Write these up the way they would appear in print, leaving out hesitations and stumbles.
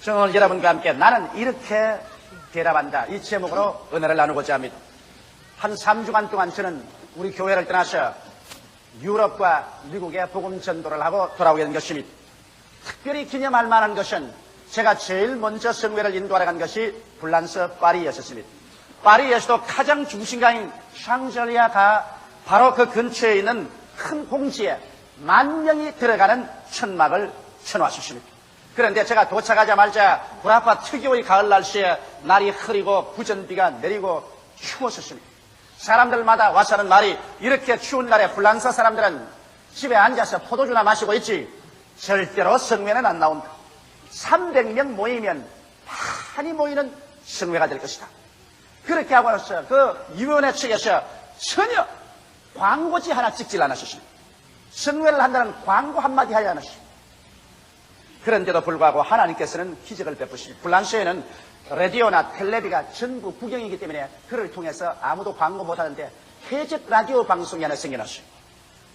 저는 오늘 여러분과 함께 나는 이렇게 대답한다 이 제목으로 은혜를 나누고자 합니다. 한 3주간 동안 저는 우리 교회를 떠나서 유럽과 미국에 복음 전도를 하고 돌아오게 된 것입니다. 특별히 기념할 만한 것은 제가 제일 먼저 성회를 인도하러 간 것이 불란서 파리였었습니다. 파리에서도 가장 중심가인 샹젤리아가 바로 그 근처에 있는 큰 공지에 10,000명이 들어가는 천막을 쳐놓았습니다. 그런데 제가 도착하자마자 구라파 특유의 가을 날씨에 날이 흐리고 부전비가 내리고 추웠었습니다. 사람들마다 와서 하는 말이 이렇게 추운 날에 불란서 사람들은 집에 앉아서 포도주나 마시고 있지 절대로 성회는 안 나온다. 300명 모이면 많이 모이는 성회가 될 것이다. 그렇게 하고 나서 그 위원회 측에서 전혀 광고지 하나 찍질 않았습니다. 성회를 한다는 광고 한마디 하지 않았습니다. 그런데도 불구하고 하나님께서는 기적을 베푸시니 불란서에는 라디오나 텔레비가 전부 국영이기 때문에 그를 통해서 아무도 광고 못하는데 해적 라디오 방송이 하나 생겨났어요.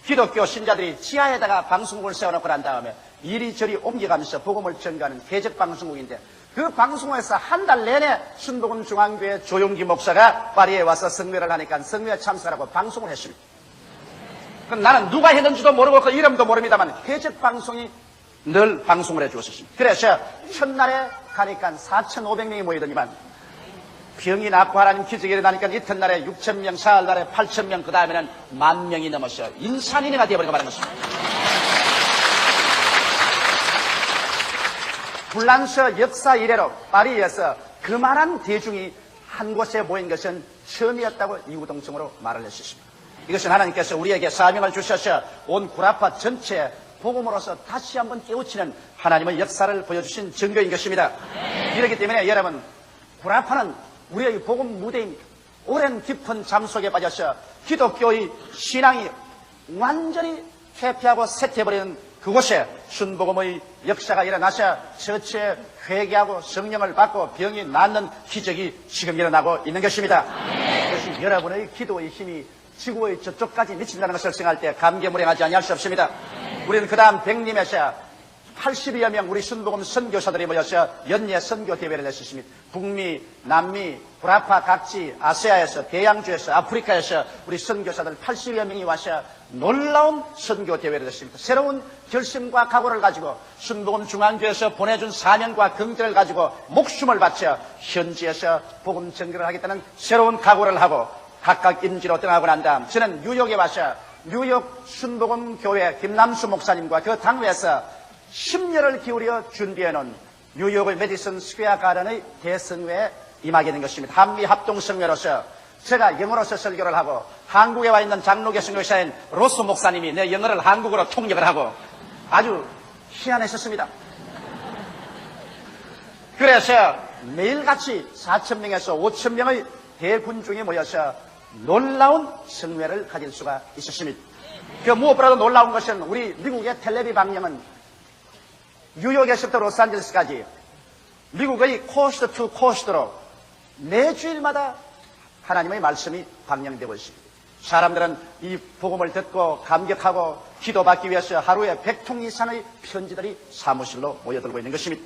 기독교 신자들이 지하에다가 방송국을 세워놓고 난 다음에 이리저리 옮겨가면서 복음을 전가하는 해적 방송국인데 그 방송에서 한 달 내내 순복음 중앙교회 조용기 목사가 파리에 와서 성회를 하니까 성회에 참석하라고 방송을 했습니다. 그럼 나는 누가 했는지도 모르고 그 이름도 모릅니다만 해적 방송이 늘 방송을 해주었습니다. 그래서 첫날에 가니까 4,500명이 모이더니만 병이 낫고 하나님 기적이 일어나니까 이튿날에 6,000명, 사흘날에 8,000명, 그 다음에는 10,000명이 넘었어요. 인산인해가 되어버리고 말한 것입니다. 불란서 역사 이래로 파리에서 그만한 대중이 한 곳에 모인 것은 처음이었다고 이구동성으로 말을 했습니다. 이것은 하나님께서 우리에게 사명을 주셔서 온 구라파 전체에 복음으로서 다시 한번 깨우치는 하나님의 역사를 보여주신 증거인 것입니다. 이렇기 때문에 여러분, 구라파는 우리의 복음 무대입니다. 오랜 깊은 잠 속에 빠져서 기독교의 신앙이 완전히 퇴폐하고 쇠퇴해버리는 그곳에 순복음의 역사가 일어나서 처치에 회개하고 성령을 받고 병이 낫는 기적이 지금 일어나고 있는 것입니다. 그것이 여러분의 기도의 힘이 지구의 저쪽까지 미친다는 것을 생각할 때 감개무량하지 아니할 수 없습니다. 우리는 그 다음 백림에서 80여 명 우리 순복음 선교사들이 모여서 연례 선교 대회를 했습니다. 북미, 남미, 구라파 각지, 아시아에서, 대양주에서, 아프리카에서 우리 선교사들 80여 명이 와서 놀라운 선교 대회를 했습니다. 새로운 결심과 각오를 가지고 순복음 중앙교회에서 보내준 사명과 긍정을 가지고 목숨을 바쳐 현지에서 복음 전교를 하겠다는 새로운 각오를 하고 각각 임지로 떠나고 난 다음 저는 뉴욕에 와서 뉴욕 순복음 교회 김남수 목사님과 그 당회에서 10년을 기울여 준비해놓은 뉴욕의 메디슨 스퀘어 가든의 대성회에 임하게 된 것입니다. 한미 합동성회로서 제가 영어로서 설교를 하고 한국에 와 있는 장로교 선교사인 로스 목사님이 내 영어를 한국어로 통역을 하고 아주 희한했었습니다. 그래서 매일같이 4,000명에서 5,000명의 대군중이 모여서 놀라운 성회를 가질 수가 있었습니다. 그 무엇보다도 놀라운 것은 우리 미국의 텔레비 방영은 뉴욕에서부터 로스앤젤레스까지 미국의 코스트 투 코스트로 매주일마다 하나님의 말씀이 방영되고 있습니다. 사람들은 이 복음을 듣고 감격하고 기도받기 위해서 하루에 100통 이상의 편지들이 사무실로 모여들고 있는 것입니다.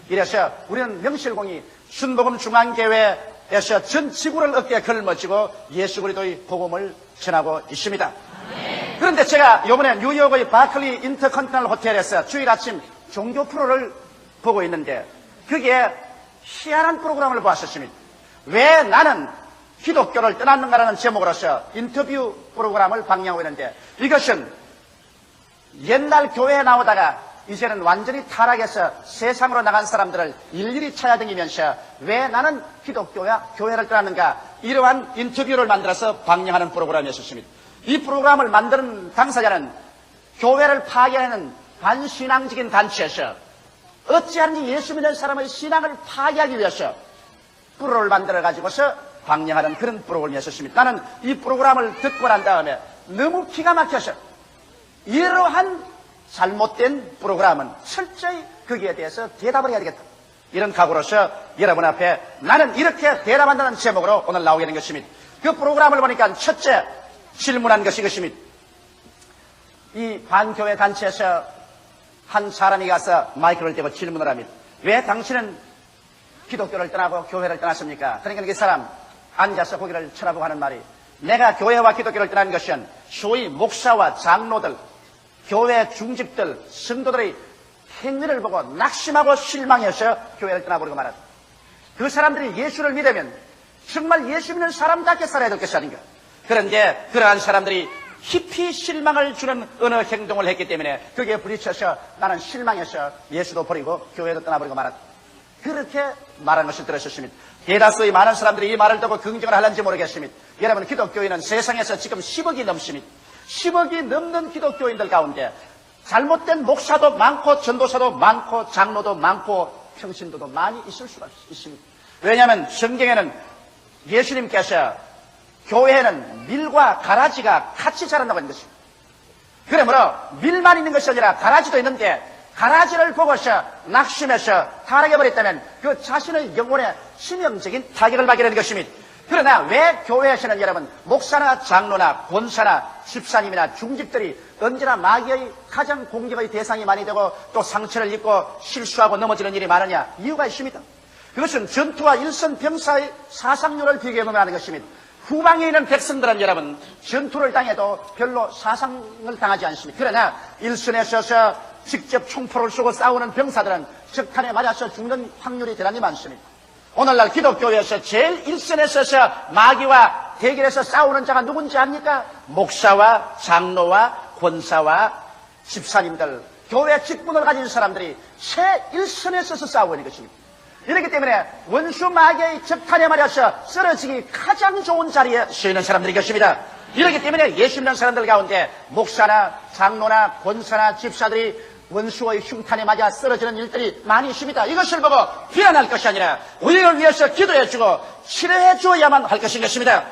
이래서 우리는 명실공히 순복음 중앙교회에서 전 지구를 어깨에 걸머쥐고 예수 그리스도의 복음을 전하고 있습니다. 그런데 제가 이번에 뉴욕의 바클리 인터컨티널 호텔에서 주일 아침 종교 프로를 보고 있는데 그게 희한한 프로그램을 보았었습니다. 왜 나는 기독교를 떠났는가라는 제목으로서 인터뷰 프로그램을 방영하고 있는데 이것은 옛날 교회에 나오다가 이제는 완전히 타락해서 세상으로 나간 사람들을 일일이 찾아다니면서 왜 나는 기독교와 교회를 떠났는가 이러한 인터뷰를 만들어서 방영하는 프로그램이었습니다. 이 프로그램을 만드는 당사자는 교회를 파괴하는 반신앙적인 단체에서 어찌하든지 예수 믿는 사람의 신앙을 파괴하기 위해서 프로를 만들어가지고서 방영하는 그런 프로그램이었습니다. 나는 이 프로그램을 듣고 난 다음에 너무 기가 막혀서 이러한 잘못된 프로그램은 철저히 거기에 대해서 대답을 해야 되겠다. 이런 각오로서 여러분 앞에 나는 이렇게 대답한다는 제목으로 오늘 나오게 된 것입니다. 그 프로그램을 보니까 첫째 질문한 것이 이것입니다. 이 반교회 단체에서 한 사람이 가서 마이크를 대고 질문을 합니다. 왜 당신은 기독교를 떠나고 교회를 떠났습니까? 그러니까 이 사람 앉아서 고개를 쳐다보고 하는 말이, 내가 교회와 기독교를 떠난 것은 소위 목사와 장로들, 교회 중직들, 성도들의 행위를 보고 낙심하고 실망해서 교회를 떠나버리고 말았다. 그 사람들이 예수를 믿으면 정말 예수 믿는 사람답게 살아야 될 것이 아닌가. 그런데 그러한 사람들이 깊이 실망을 주는 어느 행동을 했기 때문에 그게 부딪혀서 나는 실망해서 예수도 버리고 교회도 떠나버리고 말았다. 그렇게 말한 것을 들으셨습니다. 대다수의 많은 사람들이 이 말을 듣고 긍정을 하는지 모르겠습니다. 여러분, 기독교인은 세상에서 지금 10억이 넘습니다. 10억이 넘는 기독교인들 가운데 잘못된 목사도 많고 전도사도 많고 장로도 많고 평신도도 많이 있을 수가 있습니다. 왜냐하면 성경에는 예수님께서 교회에는 밀과 가라지가 같이 자란다고 하는 것입니다. 그러므로 밀만 있는 것이 아니라 가라지도 있는데 가라지를 보고서 낙심해서 타락해버렸다면 그 자신의 영혼에 치명적인 타격을 받게 되는 것입니다. 그러나 왜 교회에서는 여러분 목사나 장로나 권사나 집사님이나 중직들이 언제나 마귀의 가장 공격의 대상이 많이 되고 또 상처를 입고 실수하고 넘어지는 일이 많으냐? 이유가 있습니다. 그것은 전투와 일선병사의 사상률을 비교해보면 하는 것입니다. 후방에 있는 백성들은 여러분 전투를 당해도 별로 사상을 당하지 않습니다. 그러나 일선에 서서 직접 총포를 쏘고 싸우는 병사들은 적탄에 맞아서 죽는 확률이 대단히 많습니다. 오늘날 기독교에서 제일 일선에 서서 마귀와 대결해서 싸우는 자가 누군지 압니까? 목사와 장로와 권사와 집사님들, 교회 직분을 가진 사람들이 최일선에 서서 싸우는 것입니다. 이렇기 때문에 원수 마귀의 적탄에 맞아서 쓰러지기 가장 좋은 자리에 서 있는 사람들이 것입니다. 이렇기 때문에 예수 믿는 사람들 가운데 목사나 장로나 권사나 집사들이 원수의 흉탄에 맞아 쓰러지는 일들이 많이 있습니다. 이것을 보고 비난할 것이 아니라 우리를 위해서 기도해주고 치료해 주어야만 할 것인 것입니다.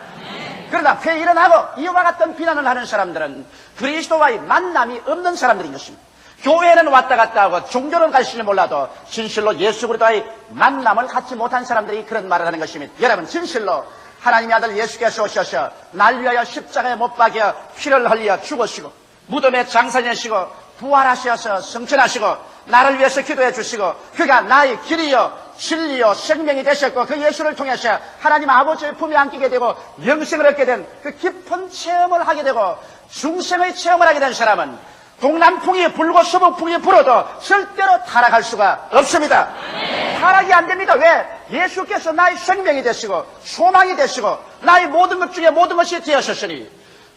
그러나 폐일어나고 이와 같은 비난을 하는 사람들은 그리스도와의 만남이 없는 사람들인 것입니다. 교회는 왔다 갔다 하고 종교는 갈지는 몰라도 진실로 예수 그리스도와의 만남을 갖지 못한 사람들이 그런 말을 하는 것입니다. 여러분, 진실로 하나님의 아들 예수께서 오셔서 날 위하여 십자가에 못 박여 피를 흘려 죽으시고 무덤에 장사되시고 부활하셔서 성천하시고 나를 위해서 기도해 주시고 그가 나의 길이요 진리요 생명이 되셨고 그 예수를 통해서 하나님 아버지의 품에 안기게 되고 영생을 얻게 된 그 깊은 체험을 하게 되고 중생의 체험을 하게 된 사람은 동남풍이 불고 서북풍이 불어도 절대로 타락할 수가 없습니다. 타락이 안 됩니다. 왜? 예수께서 나의 생명이 되시고 소망이 되시고 나의 모든 것 중에 모든 것이 되었으니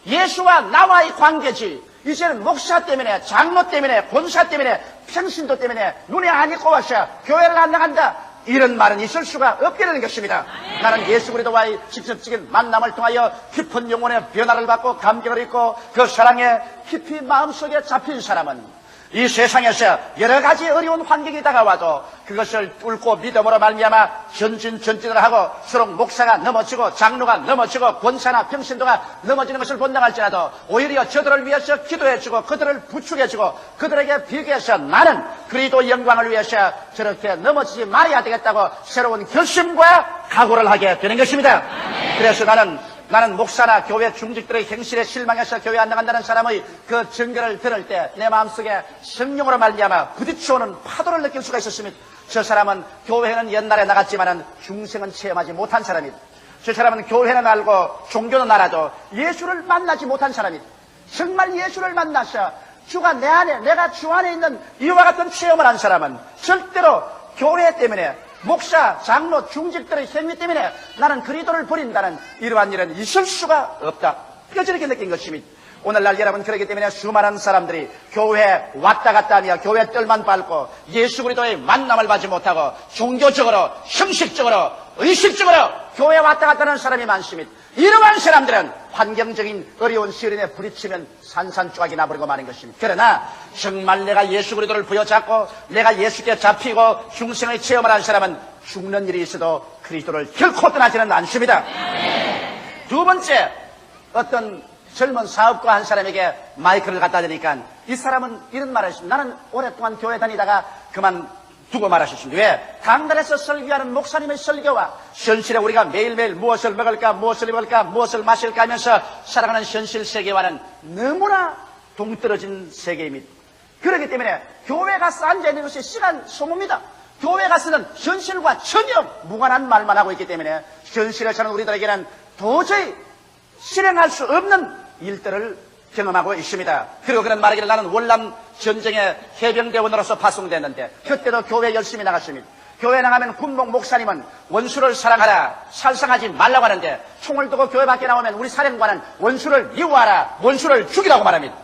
예수와 나와의 관계지 이제는 목사 때문에 장로 때문에 권사 때문에 평신도 때문에 눈에 안 익고 와서 교회를 안 나간다, 이런 말은 있을 수가 없게 되는 것입니다. 나는 예수 그리스도와의 직접적인 만남을 통하여 깊은 영혼의 변화를 받고 감격을 입고 그 사랑에 깊이 마음속에 잡힌 사람은 이 세상에서 여러 가지 어려운 환경이 다가와도 그것을 뚫고 믿음으로 말미암아 전진을 하고 서로 목사가 넘어지고 장로가 넘어지고 권사나 평신도가 넘어지는 것을 본당할지라도 오히려 저들을 위해서 기도해주고 그들을 부축해주고 그들에게 비교해서 나는 그리스도 영광을 위해서 저렇게 넘어지지 말아야 되겠다고 새로운 결심과 각오를 하게 되는 것입니다. 그래서 나는 목사나 교회 중직들의 행실에 실망해서 교회 안 나간다는 사람의 그 증거를 들을 때 내 마음속에 성령으로 말미암아 부딪혀오는 파도를 느낄 수가 있었습니다. 저 사람은 교회는 옛날에 나갔지만은 중생은 체험하지 못한 사람이다. 저 사람은 교회는 알고 종교는 알아도 예수를 만나지 못한 사람이다. 정말 예수를 만나서 주가 내 안에, 내가 주 안에 있는 이와 같은 체험을 한 사람은 절대로 교회 때문에 목사, 장로, 중직들의 행위 때문에 나는 그리스도를 버린다는 이러한 일은 있을 수가 없다. 뼈저리게 느낀 것입니다. 오늘날 여러분, 그렇기 때문에 수많은 사람들이 교회 왔다 갔다 하며 교회 뜰만 밟고 예수 그리스도의 만남을 받지 못하고 종교적으로, 형식적으로, 의식적으로 교회 왔다 갔다 하는 사람이 많습니다. 이러한 사람들은 환경적인 어려운 시련에 부딪히면 산산조각이 나버리고 마는 것입니다. 그러나 정말 내가 예수 그리스도를 부여잡고 내가 예수께 잡히고 중생의 체험을 한 사람은 죽는 일이 있어도 그리스도를 결코 떠나지는 않습니다. 두 번째, 어떤 젊은 사업가 한 사람에게 마이크를 갖다 대니까 이 사람은 이런 말을 했습니다. 나는 오랫동안 교회 다니다가 그만두고 말하셨습니다. 왜? 강단에서 설교하는 목사님의 설교와 현실에 우리가 매일매일 무엇을 먹을까, 무엇을 입을까, 무엇을 마실까 하면서 살아가는 현실 세계와는 너무나 동떨어진 세계입니다. 그렇기 때문에 교회 가서 앉아있는 것이 시간 소모입니다. 교회가 쓰는 현실과 전혀 무관한 말만 하고 있기 때문에 현실을 사는 우리들에게는 도저히 실행할 수 없는 일들을 경험하고 있습니다. 그리고 그런 말하기를 나는 월남 전쟁의 해병대원으로서 파송됐는데 그때도 교회 열심히 나갔습니다. 교회 나가면 군복 목사님은 원수를 사랑하라, 살상하지 말라고 하는데 총을 두고 교회 밖에 나오면 우리 사령관은 원수를 미워하라, 원수를 죽이라고 말합니다.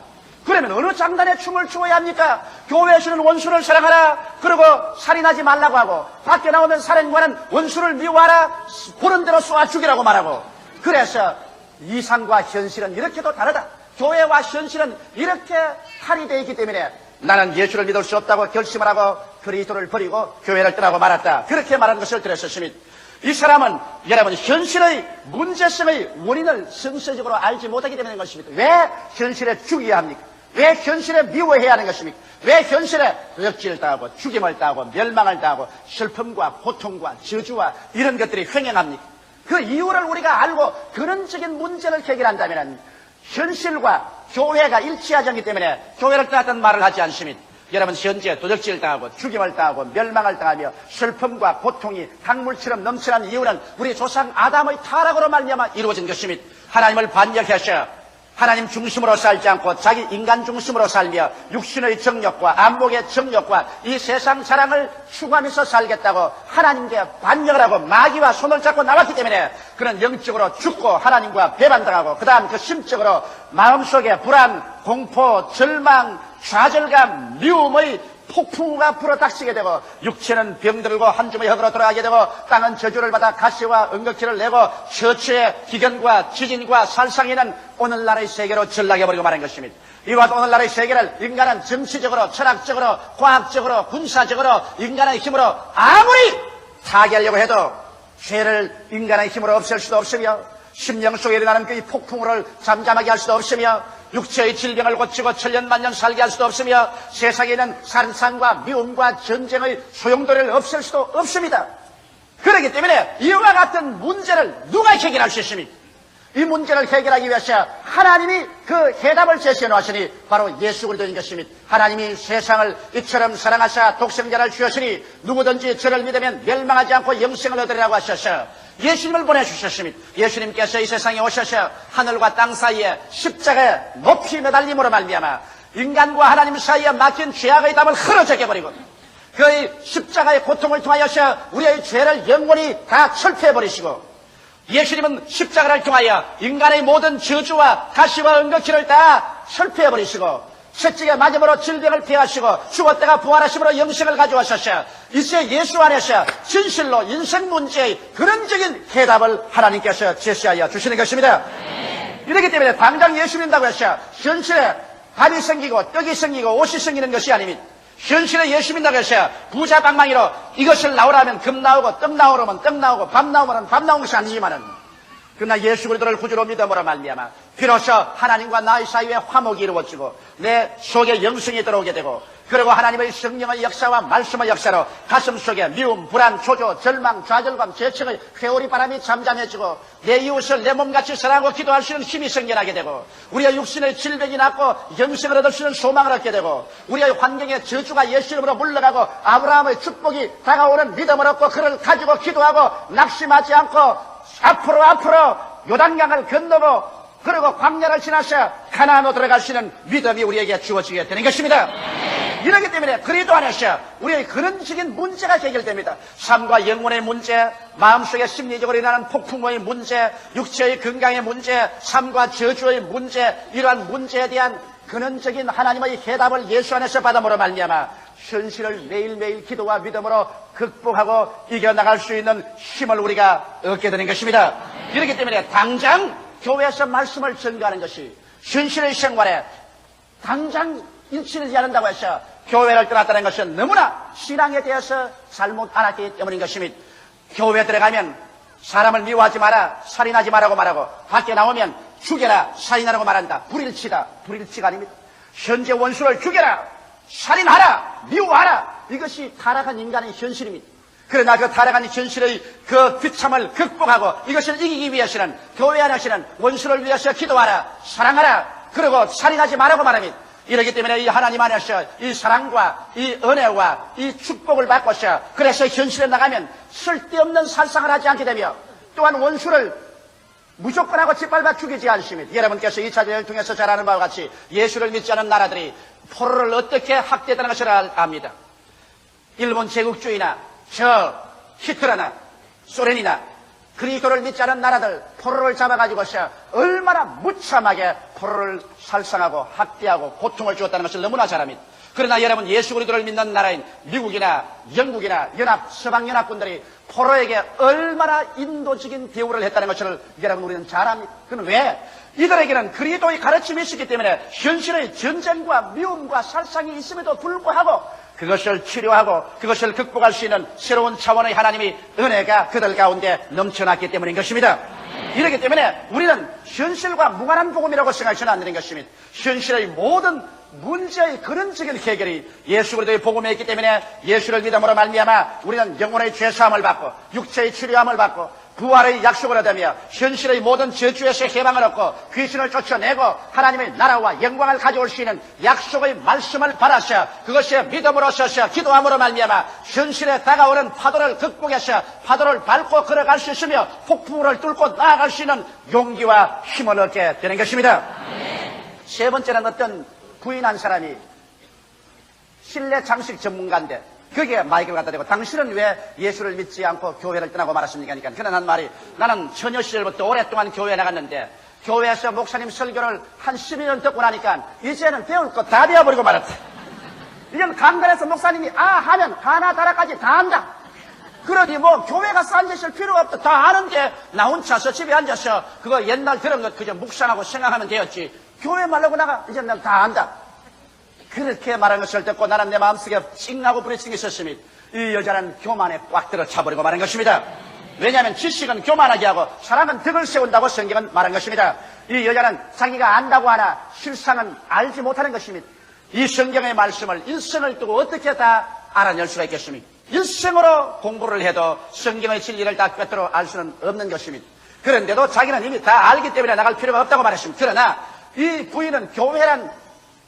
그러면 어느 장단에 춤을 추어야 합니까? 교회에서는 원수를 사랑하라, 그리고 살인하지 말라고 하고 밖에 나오면 사령관은 원수를 미워하라, 보는 대로 쏘아 죽이라고 말하고. 그래서 이상과 현실은 이렇게도 다르다. 교회와 현실은 이렇게 탈이 되어 있기 때문에 나는 예수를 믿을 수 없다고 결심을 하고 그리스도를 버리고 교회를 떠나고 말았다. 그렇게 말하는 것을 들었습니다. 이 사람은 여러분 현실의 문제성의 원인을 선서적으로 알지 못하기 때문인 것입니다. 왜 현실에 죽여야 합니까? 왜 현실에 미워해야 하는 것입니까? 왜 현실에 역질을 당하고 죽임을 당하고 멸망을 당하고 슬픔과 고통과 저주와 이런 것들이 횡행합니까? 그 이유를 우리가 알고 근원적인 문제를 해결한다면 현실과 교회가 일치하지 않기 때문에 교회를 떠났다는 말을 하지 않습니다. 여러분 현재 도적질을 당하고 죽임을 당하고 멸망을 당하며 슬픔과 고통이 강물처럼 넘쳐난 이유는 우리 조상 아담의 타락으로 말미암아 이루어진 것입니다. 하나님을 반역하셔 하나님 중심으로 살지 않고 자기 인간 중심으로 살며 육신의 정욕과 안목의 정욕과 이 세상 자랑을 추구하면서 살겠다고 하나님께 반역을 하고 마귀와 손을 잡고 나왔기 때문에 그는 영적으로 죽고 하나님과 배반당하고 그 다음 그 심적으로 마음속에 불안, 공포, 절망, 좌절감, 미움의 폭풍우가 불어닥치게 되고 육체는 병들고 한 줌의 흙으로 돌아가게 되고 땅은 저주를 받아 가시와 은극지를 내고 처처의 기근과 지진과 살상에는 오늘날의 세계로 전락해버리고 말한 것입니다. 이와 같은 오늘날의 세계를 인간은 정치적으로 철학적으로 과학적으로 군사적으로 인간의 힘으로 아무리 타개하려고 해도 죄를 인간의 힘으로 없앨 수도 없으며 심령 속에 일어나는 그 폭풍우를 잠잠하게 할 수도 없으며 육체의 질병을 고치고 천년만년 살게 할 수도 없으며 세상에는 산상과 미움과 전쟁의 소용돌이를 없앨 수도 없습니다. 그렇기 때문에 이와 같은 문제를 누가 해결할 수 있습니까? 이 문제를 해결하기 위해서 하나님이 그 해답을 제시해 놓으시니 바로 예수 그리스도인 것입니다. 하나님이 세상을 이처럼 사랑하사 독생자를 주셨으니 누구든지 저를 믿으면 멸망하지 않고 영생을 얻으리라고 하셔서 예수님을 보내주셨습니다. 예수님께서 이 세상에 오셔서 하늘과 땅 사이에 십자가에 높이 매달림으로 말미암아 인간과 하나님 사이에 막힌 죄악의 담을 흐려져버리고 그의 십자가의 고통을 통하여서 우리의 죄를 영원히 다 철폐해버리시고 예수님은 십자가를 통하여 인간의 모든 저주와 가시와 은거키를 다 철폐해버리시고 채찍에 맞음으로 질병을 피하시고 죽었다가 부활하심으로 영생을 가져오셨어. 이제 예수 안에서 진실로 인생 문제의 근원적인 해답을 하나님께서 제시하여 주시는 것입니다. 이렇기 때문에 당장 예수 믿는다고 해서 현실에 밥이 생기고 떡이 생기고 옷이 생기는 것이 아닙니다. 현실에 예수 믿는다고 해서 부자 방망이로 이것을 나오라면 금 나오고 떡 나오면 떡 나오고 밥 나오면 밥 나오는 것이 아니지만은 그러나 예수 그리스도를 구주로 믿음으로 말미암아 비로소 하나님과 나의 사이에 화목이 이루어지고 내 속에 영생이 들어오게 되고 그리고 하나님의 성령의 역사와 말씀의 역사로 가슴 속에 미움, 불안, 초조, 절망, 좌절감, 재청의 회오리 바람이 잠잠해지고 내 이웃을 내 몸같이 사랑하고 기도할 수 있는 힘이 생겨나게 되고 우리의 육신의 질병이 낫고 영생을 얻을 수 있는 소망을 얻게 되고 우리의 환경의 저주가 예수 이름으로 물러가고 아브라함의 축복이 다가오는 믿음을 얻고 그를 가지고 기도하고 낙심하지 않고 앞으로 요단강을 건너고 그리고 광야를 지나서 가나안으로 들어갈 수 있는 믿음이 우리에게 주어지게 되는 것입니다. 이렇기 때문에 그리스도 안에서 우리의 근원적인 문제가 해결됩니다. 삶과 영혼의 문제, 마음속에 심리적으로 일어나는 폭풍의 문제, 육체의 건강의 문제, 삶과 저주의 문제, 이러한 문제에 대한 근원적인 하나님의 해답을 예수 안에서 받음으로 말미암아 현실을 매일매일 기도와 믿음으로 극복하고 이겨나갈 수 있는 힘을 우리가 얻게 되는 것입니다. 이렇기 때문에 당장 교회에서 말씀을 전가하는 것이 현실의 생활에 당장 일치되지 않는다고 해서 교회를 떠났다는 것은 너무나 신앙에 대해서 잘못 알았기 때문인 것입니다. 교회에 들어가면 사람을 미워하지 마라, 살인하지 말라고 말하고 밖에 나오면 죽여라, 살인하라고 말한다. 불일치다. 불일치가 아닙니다. 현재 원수를 죽여라, 살인하라, 미워하라. 이것이 타락한 인간의 현실입니다. 그러나 그 타락한 현실의 그 비참을 극복하고 이것을 이기기 위해서는 교회 안에서는 원수를 위해서 기도하라, 사랑하라, 그리고 살인하지 말라고 말합니다. 이렇기 때문에 이 하나님 안에서 이 사랑과 이 은혜와 이 축복을 받고서 그래서 현실에 나가면 쓸데없는 살상을 하지 않게 되며 또한 원수를 무조건 하고 짓밟아 죽이지 않습니다. 여러분께서 2차 대전을 통해서 잘 아는 바와 같이 예수를 믿지 않은 나라들이 포로를 어떻게 학대했다는 것을 압니다. 일본 제국주의나 저 히틀러나 소련이나 그리스도를 믿지 않은 나라들 포로를 잡아가지고서 얼마나 무참하게 포로를 살상하고 학대하고 고통을 주었다는 것을 너무나 잘 압니다. 그러나 여러분 예수 그리스도를 믿는 나라인 미국이나 영국이나 서방연합군들이 포로에게 얼마나 인도적인 대우를 했다는 것을 여러분 우리는 잘 압니다. 그건 왜? 이들에게는 그리스도의 가르침이 있었기 때문에 현실의 전쟁과 미움과 살상이 있음에도 불구하고 그것을 치료하고 그것을 극복할 수 있는 새로운 차원의 하나님의 은혜가 그들 가운데 넘쳐났기 때문인 것입니다. 이렇기 때문에 우리는 현실과 무관한 복음이라고 생각해서는 안 되는 것입니다. 현실의 모든 문제의 근원적인 해결이 예수 그리스도의 복음에 있기 때문에 예수를 믿음으로 말미암아 우리는 영혼의 죄사함을 받고 육체의 치료함을 받고 부활의 약속을 얻으며 현실의 모든 저주에서 해방을 얻고 귀신을 쫓아내고 하나님의 나라와 영광을 가져올 수 있는 약속의 말씀을 받아서 그것이 믿음으로 서서 기도함으로 말미암아 현실에 다가오는 파도를 극복해서 파도를 밟고 걸어갈 수 있으며 폭풍우를 뚫고 나아갈 수 있는 용기와 힘을 얻게 되는 것입니다. 세 번째는 어떤 부인 한 사람이 실내 장식 전문가인데 거기에 마이크를 갖다 대고 당신은 왜 예수를 믿지 않고 교회를 떠나고 말았습니까? 그러니까 그는 한 말이 나는 처녀 시절부터 오랫동안 교회에 나갔는데 교회에서 목사님 설교를 한 12년 듣고 나니까 이제는 배울 거 다 배워버리고 말았다. 이건 강단에서 목사님이 하면 하나 다라까지 다 한다. 그러니 뭐 교회 가서 앉으실 필요가 없다. 다 아는데 나 혼자서 집에 앉아서 그거 옛날 들은 것 그저 묵상하고 생각하면 되었지. 교회 말라고 나가 이제 난 다 안다. 그렇게 말한 것을 듣고 나는 내 마음속에 찡하고 부딪힌 있었으니 이 여자는 교만에 꽉 들어 차버리고 말한 것입니다. 왜냐하면 지식은 교만하게 하고 사랑은 덕을 세운다고 성경은 말한 것입니다. 이 여자는 자기가 안다고 하나 실상은 알지 못하는 것입니다. 이 성경의 말씀을 일생을 두고 어떻게 다 알아낼 수가 있겠습니까? 일생으로 공부를 해도 성경의 진리를 다 꿰뚫어 알 수는 없는 것입니다. 그런데도 자기는 이미 다 알기 때문에 나갈 필요가 없다고 말했습니다. 그러나 이 부인은 교회란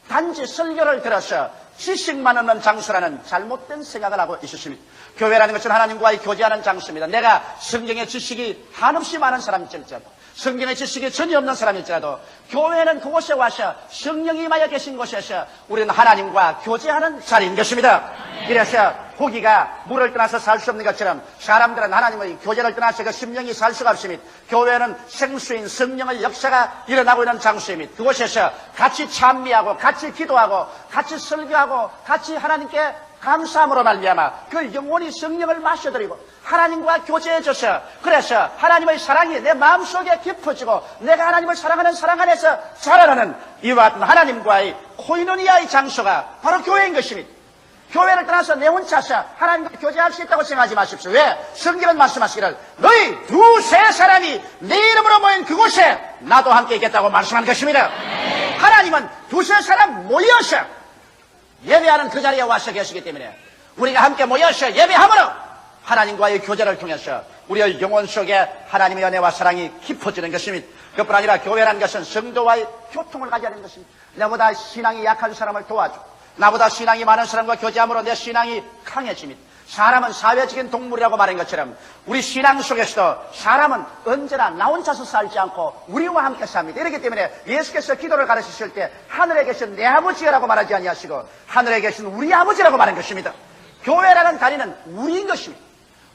단지 설교를 들어서 지식만 없는 장소라는 잘못된 생각을 하고 있었습니다. 교회라는 것은 하나님과의 교제하는 장소입니다. 내가 성경의 지식이 한없이 많은 사람일지라도 성경의 지식이 전혀 없는 사람일지라도 교회는 그곳에 와서 성령이 임하여 계신 곳에서 우리는 하나님과 교제하는 자리인 것입니다. 이래서 고기가 물을 떠나서 살 수 없는 것처럼 사람들은 하나님의 교제를 떠나서 그 심령이 살 수가 없습니다. 교회는 생수인 성령의 역사가 일어나고 있는 장소입니다. 그곳에서 같이 찬미하고 같이 기도하고 같이 설교하고 같이 하나님께 감사함으로 말미암아 그 영혼이 성령을 마셔드리고 하나님과 교제해줘서 그래서 하나님의 사랑이 내 마음속에 깊어지고 내가 하나님을 사랑하는 사랑 안에서 자라나는 이와 같은 하나님과의 코이노니아의 장소가 바로 교회인 것입니다. 교회를 떠나서 내 혼자서 하나님과 교제할 수 있다고 생각하지 마십시오. 왜? 성경은 말씀하시기를 너희 두세 사람이 내 이름으로 모인 그곳에 나도 함께 있겠다고 말씀한 것입니다. 하나님은 두세 사람 모여서 예배하는 그 자리에 와서 계시기 때문에 우리가 함께 모여서 예배함으로 하나님과의 교제를 통해서 우리의 영혼 속에 하나님의 은혜와 사랑이 깊어지는 것입니다. 그뿐 아니라 교회라는 것은 성도와의 교통을 가져야 하는 것입니다. 나보다 신앙이 약한 사람을 도와주고 나보다 신앙이 많은 사람과 교제함으로 내 신앙이 강해집니다. 사람은 사회적인 동물이라고 말한 것처럼 우리 신앙 속에서도 사람은 언제나 나 혼자서 살지 않고 우리와 함께 삽니다. 이렇기 때문에 예수께서 기도를 가르치실 때 하늘에 계신 내 아버지라고 말하지 아니하시고 하늘에 계신 우리 아버지라고 말한 것입니다. 교회라는 다리는 우리인 것입니다.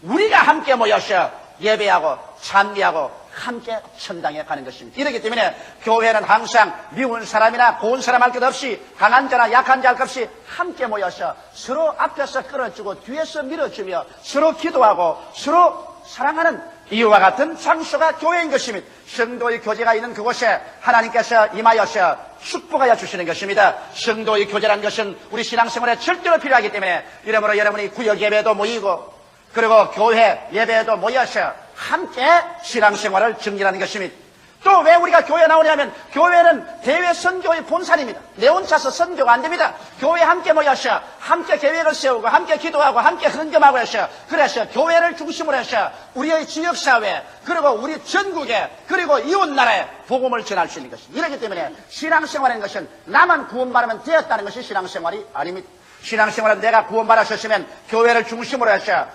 우리가 함께 모여서 예배하고 찬미하고 함께 천당에 가는 것입니다. 이렇기 때문에 교회는 항상 미운 사람이나 고운 사람 할 것 없이 강한 자나 약한 자 할 것 없이 함께 모여서 서로 앞에서 끌어주고 뒤에서 밀어주며 서로 기도하고 서로 사랑하는 이와 같은 장소가 교회인 것입니다. 성도의 교제가 있는 그곳에 하나님께서 임하여서 축복하여 주시는 것입니다. 성도의 교제라는 것은 우리 신앙생활에 절대로 필요하기 때문에 이러므로 여러분이 구역 예배도 모이고 그리고 교회 예배에도 모여서 함께 신앙생활을 증진하는 것입니다. 또 왜 우리가 교회 나오냐면 교회는 대외 선교의 본산입니다. 내 혼자서 선교가 안 됩니다. 교회에 함께 모여서 함께 계획을 세우고 함께 기도하고 함께 헌금하고 해서 그래서 교회를 중심으로 해서 우리의 지역사회 그리고 우리 전국에 그리고 이웃나라에 복음을 전할 수 있는 것입니다. 이렇기 때문에 신앙생활이라는 것은 나만 구원받으면 되었다는 것이 신앙생활이 아닙니다. 신앙생활은 내가 구원받으셨으면 교회를 중심으로 해서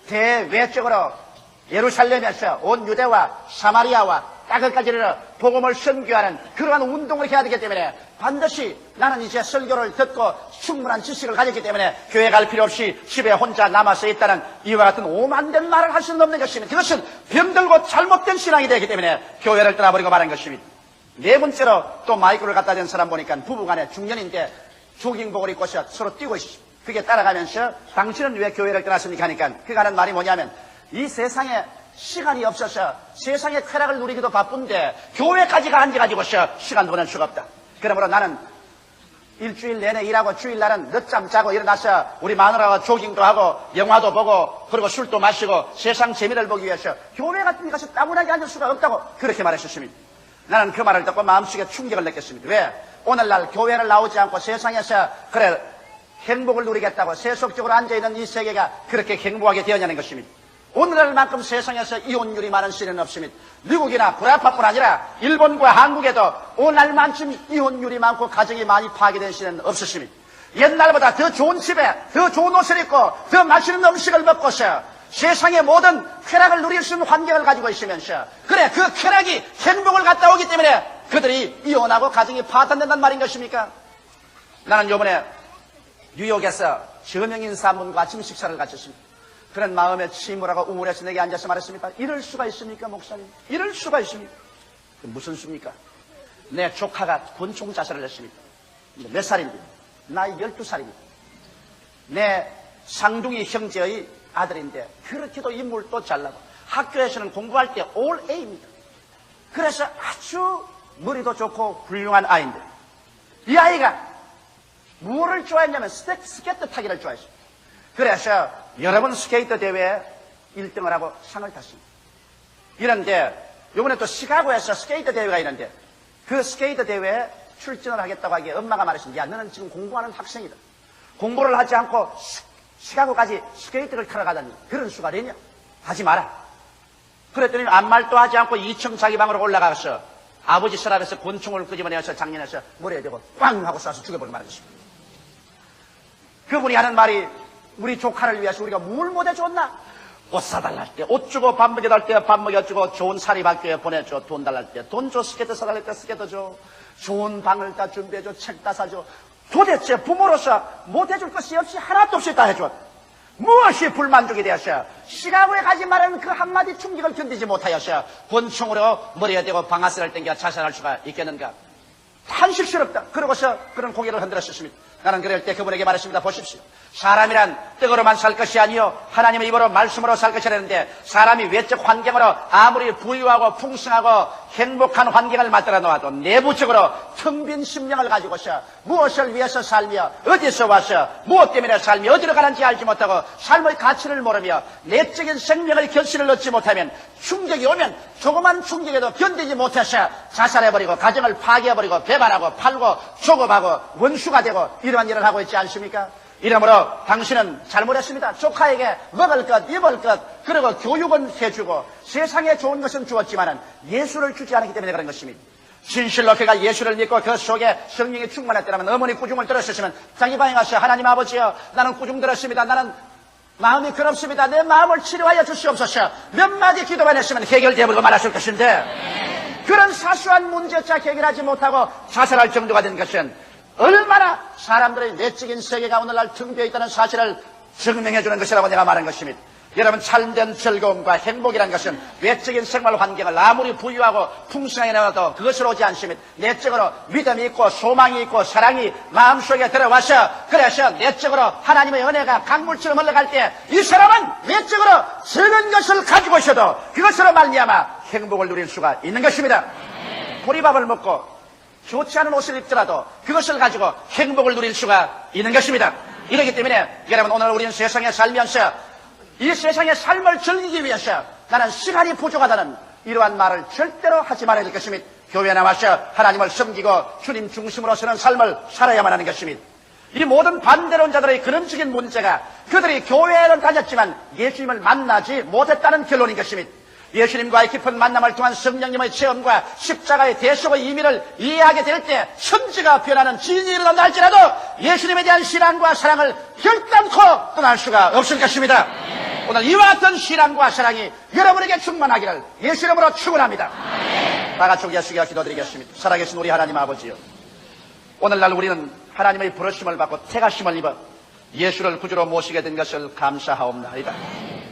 대외적으로 예루살렘에서 온 유대와 사마리아와 땅끝까지 이르러 복음을 선교하는 그러한 운동을 해야 되기 때문에 반드시 나는 이제 설교를 듣고 충분한 지식을 가졌기 때문에 교회 갈 필요 없이 집에 혼자 남아서 있다는 이와 같은 오만된 말을 할 수는 없는 것입니다. 그것은 병들고 잘못된 신앙이 되기 때문에 교회를 떠나버리고 말한 것입니다. 네 번째로 또 마이크를 갖다 댄 사람 보니까 부부간에 중년인데 조깅복을 입고서 서로 뛰고 있습니다. 그게 따라가면서 당신은 왜 교회를 떠났습니까 하니까 그가 하는 말이 뭐냐면 이 세상에 시간이 없어서 세상의 쾌락을 누리기도 바쁜데 교회까지가 앉아가지고서 시간 보낼 수가 없다. 그러므로 나는 일주일 내내 일하고 주일날은 늦잠 자고 일어나서 우리 마누라와 조깅도 하고 영화도 보고 그리고 술도 마시고 세상 재미를 보기 위해서 교회 같은 데 가서 따분하게 앉을 수가 없다고 그렇게 말했었습니다. 나는 그 말을 듣고 마음속에 충격을 느꼈습니다. 왜? 오늘날 교회를 나오지 않고 세상에서 그래 행복을 누리겠다고 세속적으로 앉아있는 이 세계가 그렇게 행복하게 되었냐는 것입니다. 오늘날만큼 세상에서 이혼율이 많은 시대는 없습니다. 미국이나 브라파뿐 아니라 일본과 한국에도 오늘날만큼 이혼율이 많고 가정이 많이 파괴된 시대는 없었습니다. 옛날보다 더 좋은 집에 더 좋은 옷을 입고 더 맛있는 음식을 먹고서 세상의 모든 쾌락을 누릴 수 있는 환경을 가지고 있으면서 그래 그 쾌락이 행복을 갖다 오기 때문에 그들이 이혼하고 가정이 파탄된단 말인 것입니까? 나는 이번에 뉴욕에서 저명인사분과 아침 식사를 갖췄습니다. 그런 마음에 침울하고 우울해서 내게 앉아서 말했습니다. 이럴 수가 있습니까 목사님? 이럴 수가 있습니까? 무슨 수입니까? 내 조카가 권총 자살을 했습니다. 몇 살입니다? 나이 12살입니다. 내 상둥이 형제의 아들인데 그렇게도 인물도 잘나고 학교에서는 공부할 때 올 A입니다. 그래서 아주 머리도 좋고 훌륭한 아이인데 이 아이가 무엇을 좋아했냐면 스케이트 타기를 좋아했습니다. 그래서 여러 번 스케이트 대회에 1등을 하고 상을 탔습니다. 이런데 이번에 또 시카고에서 스케이트 대회가 있는데 그 스케이트 대회에 출전을 하겠다고 하기에 엄마가 말했습니다. 야 너는 지금 공부하는 학생이다. 공부를 하지 않고 시카고까지 스케이트를 타러 가다니 그런 수가 되냐? 하지 마라. 그랬더니 아무 말도 하지 않고 2층 자기 방으로 올라가서 아버지 서랍에서 권총을 끄집어내서 장년에서 머리에 대고 꽝 하고 쏴서 죽여버리고 말았습니다. 그분이 하는 말이 우리 조카를 위해서 우리가 뭘 못해줬나? 옷 사달랄 때 옷 주고 밥 먹여달 때 밥 먹여주고 좋은 사립학교에 보내줘. 돈 달랄 때 돈 줘. 스케이트 사달랄 때 스케이트 줘. 좋은 방을 다 준비해줘. 책 다 사줘. 도대체 부모로서 못해줄 것이 없이 하나도 없이 다 해줘. 무엇이 불만족이 되었어? 시카고에 가지 말라는 그 한마디 충격을 견디지 못하였어. 권총으로 머리에 대고 방아쇠를 당겨 자살할 수가 있겠는가? 한식스럽다. 그러고서 그런 고개를 흔들었습니다. 나는 그럴 때 그분에게 말했습니다. 보십시오. 사람이란 떡으로만 살 것이 아니요 하나님의 입으로 말씀으로 살 것이라는데 사람이 외적 환경으로 아무리 부유하고 풍성하고 행복한 환경을 만들어 놓아도 내부적으로 텅 빈 심령을 가지고서 무엇을 위해서 살며 어디서 와서 무엇 때문에 살며 어디로 가는지 알지 못하고 삶의 가치를 모르며 내적인 생명의 결실을 얻지 못하면 충격이 오면 조그만 충격에도 견디지 못해서 자살해버리고 가정을 파괴해버리고 배반하고 팔고 조급하고 원수가 되고 이러한 일을 하고 있지 않습니까? 이러므로 당신은 잘못했습니다. 조카에게 먹을 것, 입을 것, 그리고 교육은 해주고 세상에 좋은 것은 주었지만은 예수를 주지 않았기 때문에 그런 것입니다. 진실로 그가 예수를 믿고 그 속에 성령이 충만했더라면 어머니 꾸중을 들었으면 자기 방에 가서 하나님 아버지여 나는 꾸중 들었습니다. 나는 마음이 그렇습니다. 내 마음을 치료하여 주시옵소서. 몇 마디 기도만 했으면 해결되어버리고 말았을 것인데 그런 사소한 문제자 해결하지 못하고 자살할 정도가 된 것은 얼마나 사람들의 내적인 세계가 오늘날 텅비어 있다는 사실을 증명해 주는 것이라고 내가 말한 것입니다. 여러분 참된 즐거움과 행복이라는 것은 외적인 생활 환경을 아무리 부유하고 풍성하게 나와도 그것으로 오지 않습니다. 내적으로 믿음이 있고 소망이 있고 사랑이 마음속에 들어와서 그래서 내적으로 하나님의 은혜가 강물처럼 흘러갈 때 이 사람은 외적으로 적은 것을 가지고 있어도 그것으로 말미암아 행복을 누릴 수가 있는 것입니다. 보리밥을 먹고 좋지 않은 옷을 입더라도 그것을 가지고 행복을 누릴 수가 있는 것입니다. 이렇기 때문에 여러분 오늘 우리는 세상에 살면서 이 세상의 삶을 즐기기 위해서 나는 시간이 부족하다는 이러한 말을 절대로 하지 말아야 될 것입니다. 교회에 나와서 하나님을 섬기고 주님 중심으로 서는 삶을 살아야만 하는 것입니다. 이 모든 반대론자들의 근원적인 문제가 그들이 교회를 다녔지만 예수님을 만나지 못했다는 결론인 것입니다. 예수님과의 깊은 만남을 통한 성령님의 체험과 십자가의 대속의 의미를 이해하게 될 때 천지가 변하는 진이 일어난다 할지라도 예수님에 대한 신앙과 사랑을 결단코 떠날 수가 없을 것입니다. 오늘 이와 같은 신앙과 사랑이 여러분에게 충만하기를 예수 이름으로 축원합니다. 다 같이 우리 예수께 기도드리겠습니다. 살아계신 우리 하나님 아버지요, 오늘날 우리는 하나님의 부르심을 받고 택하심을 입어 예수를 구주로 모시게 된 것을 감사하옵나이다.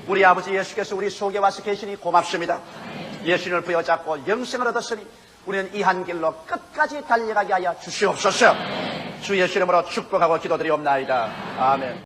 우리 아버지 예수께서 우리 속에 와서 계시니 고맙습니다. 예수님을 부여잡고 영생을 얻었으니 우리는 이 한 길로 끝까지 달려가게 하여 주시옵소서. 주 예수 이름으로 축복하고 기도드리옵나이다. 아멘.